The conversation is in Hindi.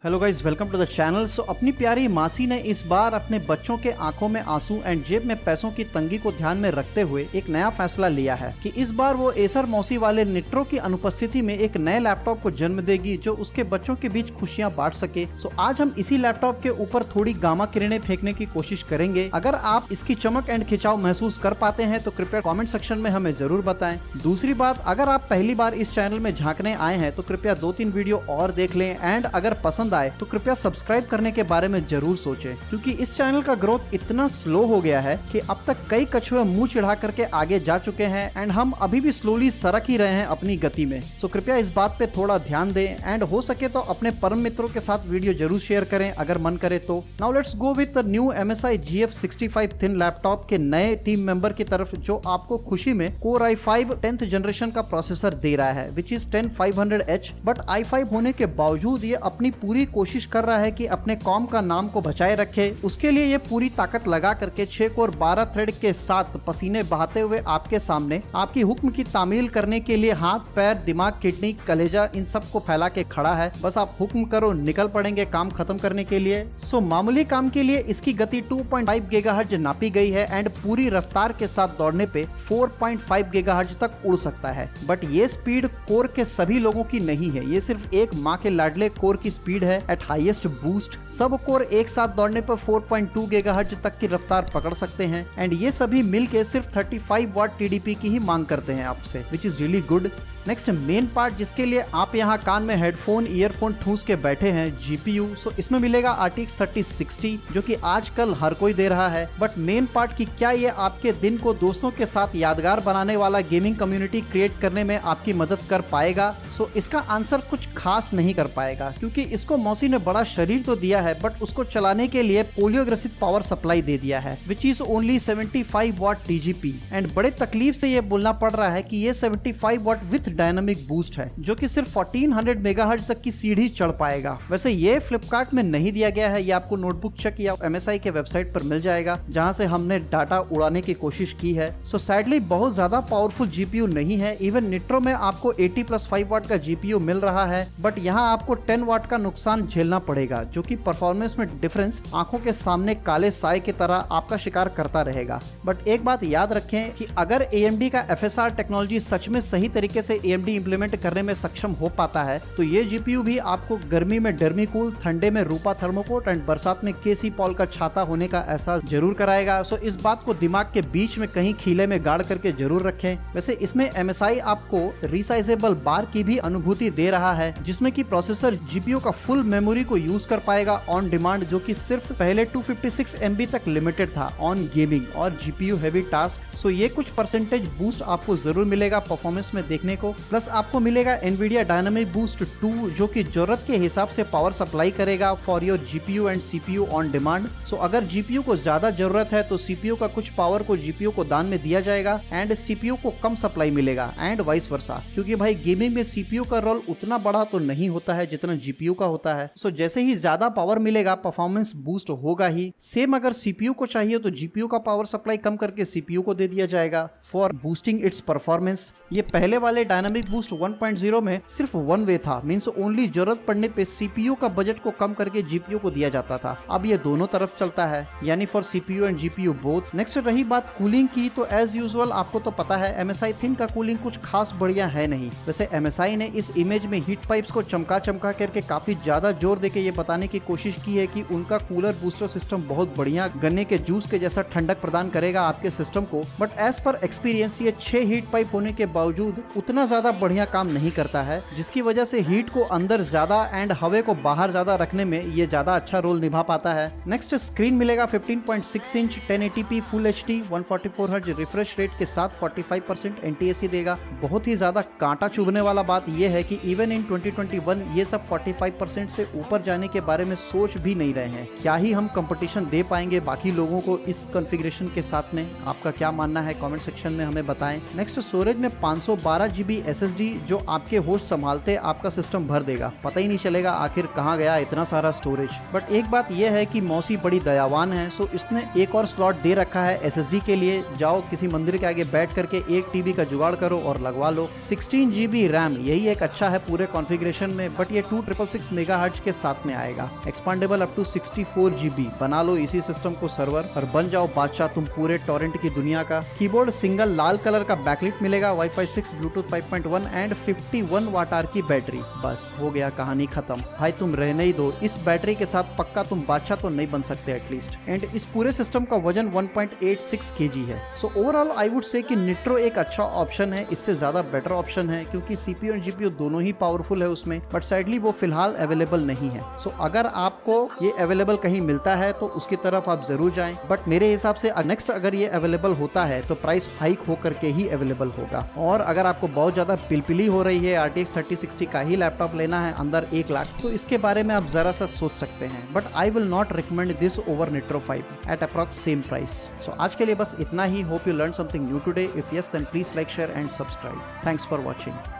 Hello guys, welcome to the channel. अपनी प्यारी मासी ने इस बार अपने बच्चों के आंखों में आंसू एंड जेब में पैसों की तंगी को ध्यान में रखते हुए एक नया फैसला लिया है कि इस बार वो एसर मौसी वाले निट्रो की अनुपस्थिति में एक नए लैपटॉप को जन्म देगी जो उसके बच्चों के बीच खुशियां बांट सके। आज हम इसी लैपटॉप के ऊपर थोड़ी गामा किरणें फेंकने की कोशिश करेंगे। अगर आप इसकी चमक एंड खिंचाव महसूस कर पाते हैं तो कृपया कॉमेंट सेक्शन में हमें जरूर बताएं। दूसरी बात, अगर आप पहली बार इस चैनल में झांकने आए हैं तो कृपया 2-3 वीडियो और देख लें एंड अगर पसंद आए तो कृपया सब्सक्राइब करने के बारे में जरूर सोचें, क्योंकि इस चैनल का ग्रोथ इतना स्लो हो गया है कि अब तक कई कछुए मुंह चिढ़ा करके आगे जा चुके हैं एंड हम अभी भी स्लोली सरक ही रहे हैं अपनी गति में। कृपया इस बात पे थोड़ा ध्यान दें एंड हो सके तो अपने परम मित्रों के साथ वीडियो जरूर शेयर करें अगर मन करे तो। Now let's go with the new MSI GF65 thin laptop के नए टीम मेंबर की तरफ, जो आपको खुशी में Core i5 10th जनरेशन का प्रोसेसर दे रहा है which is 10500H। But i5 होने के बावजूद ये अपनी पूरी कोशिश कर रहा है कि अपने कॉम का नाम को बचाए रखे। उसके लिए ये पूरी ताकत लगा करके 6 कोर 12 थ्रेड के साथ पसीने बहाते हुए आपके सामने आपकी हुक्म की तामील करने के लिए हाथ, पैर, दिमाग, किडनी, कलेजा इन सब को फैला के खड़ा है। बस आप हुक्म करो, निकल पड़ेंगे काम खत्म करने के लिए। मामूली काम के लिए इसकी गति 2.5 गीगाहर्ट्ज नापी गई है एंड पूरी रफ्तार के साथ दौड़ने पे 4.5 गीगाहर्ट्ज तक उड़ सकता है। बट ये स्पीड कोर के सभी लोगों की नहीं है, ये सिर्फ एक माँ के लाडले कोर की स्पीड है एट हाईएस्ट बूस्ट। सब कोर एक साथ दौड़ने पर 4.2 गीगाहर्ट्ज तक की रफ्तार पकड़ सकते हैं एंड ये सभी मिलके सिर्फ 35 वाट TDP की ही मांग करते हैं आपसे, which is really good. Next main part, जिसके लिए आप यहाँ कान में हेडफोन ईयरफोन ठूस के बैठे हैं, GPU। इसमें मिलेगा RTX 3060 जो कि आजकल हर कोई दे रहा है। बट मेन पार्ट की क्या ये आपके दिन को दोस्तों के साथ यादगार बनाने वाला गेमिंग कम्युनिटी क्रिएट करने में आपकी मदद कर पाएगा? इसका आंसर कुछ खास नहीं कर पाएगा, क्योंकि इसको मौसी ने बड़ा शरीर तो दिया है बट उसको चलाने के लिए पोलियो ग्रसित पावर सप्लाई दे दिया है which is only 75 watt TGP। एंड बड़े तकलीफ से ये बोलना पड़ रहा है कि ये 75 वाट विथ डायनामिक बूस्ट है जो कि सिर्फ 1400 मेगाहर्ट्ज तक की सीढ़ी चढ़ पाएगा। वैसे ये फ्लिपकार्ट में नहीं दिया गया है, ये आपको नोटबुक चेक या MSI के वेबसाइट पर मिल जाएगा जहां से हमने डाटा उड़ाने की कोशिश की है। सैडली बहुत ज्यादा पावरफुल GPU नहीं है। इवन निट्रो में आपको 80+5 वाट का GPU मिल रहा है, बट यहाँ आपको 10 वाट का नुकसान झेलना पड़ेगा जो कि परफॉर्मेंस में डिफरेंस आंखों के सामने काले साए की तरह आपका शिकार करता रहेगा। बट एक बात याद रखें कि अगर AMD का FSR टेक्नोलॉजी सच में सही तरीके से AMD इंप्लीमेंट करने में सक्षम हो पाता है तो ये GPU भी आपको गर्मी में डर्मीकूल, ठंडे में रूपा थर्मोकोट एंड बरसात में KC पॉल का छाता होने का एहसास जरूर कराएगा। इस बात को दिमाग के बीच में कहीं खीले में गाड़ करके जरूर रखें। वैसे इसमें MSI आपको रिसाइजेबल बार की भी अनुभूति दे रहा है, जिसमें कि प्रोसेसर GPU का फुल मेमोरी को यूज कर पाएगा ऑन डिमांड, जो कि सिर्फ पहले 256 MB तक लिमिटेड था ऑन गेमिंग और GPU हैवी टास्क। ये कुछ परसेंटेज बूस्ट आपको जरूर मिलेगा परफॉर्मेंस में देखने को। प्लस आपको मिलेगा NVIDIA डायनामिक बूस्ट 2 जो कि जरूरत के हिसाब से पावर सप्लाई करेगा for your GPU and CPU on demand. अगर GPU को ज्यादा जरूरत है तो CPU का कुछ पावर को GPU को दान में दिया जाएगा एंड CPU को कम सप्लाई मिलेगा एंड वाइस वर्सा, क्योंकि भाई गेमिंग में CPU का रोल उतना बड़ा तो नहीं होता है जितना GPU का होता है। जैसे ही ज्यादा पावर मिलेगा परफॉर्मेंस बूस्ट होगा ही। सेम अगर CPU को चाहिए तो GPU का पावर सप्लाई कम करके CPU को दे दिया जाएगा फॉर बूस्टिंग इट्स परफॉर्मेंस। ये पहले वाले डायनामिक बूस्ट 1.0 में सिर्फ वन वे था, मींस ओनली जरूरत पड़ने पे CPU का बजट को कम करके GPU को दिया जाता था। अब ये दोनों तरफ चलता है, यानी for CPU and GPU both. Next रही बात कूलिंग की, तो एज यूजुअल आपको तो पता है MSI थिन का कूलिंग कुछ खास बढ़िया है नहीं। वैसे MSI ने इस इमेज में हीट पाइप्स को चमका करके काफी ज्यादा जोर देके ये बताने की कोशिश की है कि उनका कूलर बूस्टर सिस्टम बहुत बढ़िया गन्ने के जूस के जैसा ठंडक प्रदान करेगा आपके सिस्टम को। बट एज पर एक्सपीरियंस ये 6 हीट पाइप होने के बावजूद उतना ज्यादा बढ़िया काम नहीं करता है, जिसकी वजह से हीट को अंदर ज्यादा एंड हवा को बाहर ज्यादा रखने में ये ज्यादा अच्छा रोल निभा पाता है। नेक्स्ट स्क्रीन मिलेगा 15.6 inch 1080p full HD 144 hertz refresh rate के साथ 45% NTSC देगा। बहुत ही ज्यादा कांटा चुभने वाला बात यह है कि इवन इन 2021 ये सब 45% से ऊपर जाने के बारे में सोच भी नहीं रहे हैं। क्या ही हम कंपटीशन दे पाएंगे बाकी लोगों को इस कॉन्फ़िगरेशन के साथ में? आपका क्या मानना है कमेंट सेक्शन में हमें बताएं। नेक्स्ट स्टोरेज में 512 GB GB SSD जो आपके होस्ट संभालते आपका सिस्टम भर देगा, पता ही नहीं चलेगा आखिर कहाँ गया इतना सारा स्टोरेज। बट एक बात यह है कि मौसी बड़ी दयावान है, सो इसने एक और स्लॉट दे रखा है SSD के लिए। जाओ किसी मंदिर के आगे बैठ करके 1 TB का जुगाड़ करो और लगवा लो। 16 GB रैम यही एक अच्छा है पूरे कॉन्फ़िगरेशन में, बट ये 2666 मेगाहर्ट्ज के साथ में आएगा। Expandable up to 64 GB। बना लो इसी सिस्टम को सर्वर और बन जाओ बादशाह तुम पूरे टॉरेंट की दुनिया का। कीबोर्ड सिंगल लाल कलर का बैकलाइट मिलेगा, Wi-Fi 6, Bluetooth 5.1 and 51 watt hour की बैटरी। बस हो गया कहानी खत्म। भाई तुम रहने ही दो, इस बैटरी के साथ पक्का तुम बादशाह तो नहीं बन सकते एटलीस्ट। एंड इस पूरे सिस्टम का वजन 1.86 kg है। So overall I would say कि निट्रो एक अच्छा ऑप्शन है, इससे ज्यादा बेटर ऑप्शन है क्योंकि CPU और GPU दोनों ही पावरफुल है उसमें, बट सैडली वो फिलहाल अवेलेबल नहीं है। सो अगर आपको ये अवेलेबल कहीं मिलता है तो उसकी तरफ आप जरूर जाएं, बट मेरे हिसाब से नेक्स्ट अगर ये अवेलेबल होता है तो प्राइस हाइक होकर के ही अवेलेबल होगा। और अगर आपको बहुत ज्यादा पिलपिली हो रही है RTX 3060 का ही लैपटॉप लेना है अंदर 1 लाख, तो इसके बारे में आप जरा सा सोच सकते हैं, but I will not recommend this over Nitro 5 at approx same price. So आज के लिए बस इतना ही। Hope you learn something new today. If yes then please like, share and subscribe. Thanks for watching.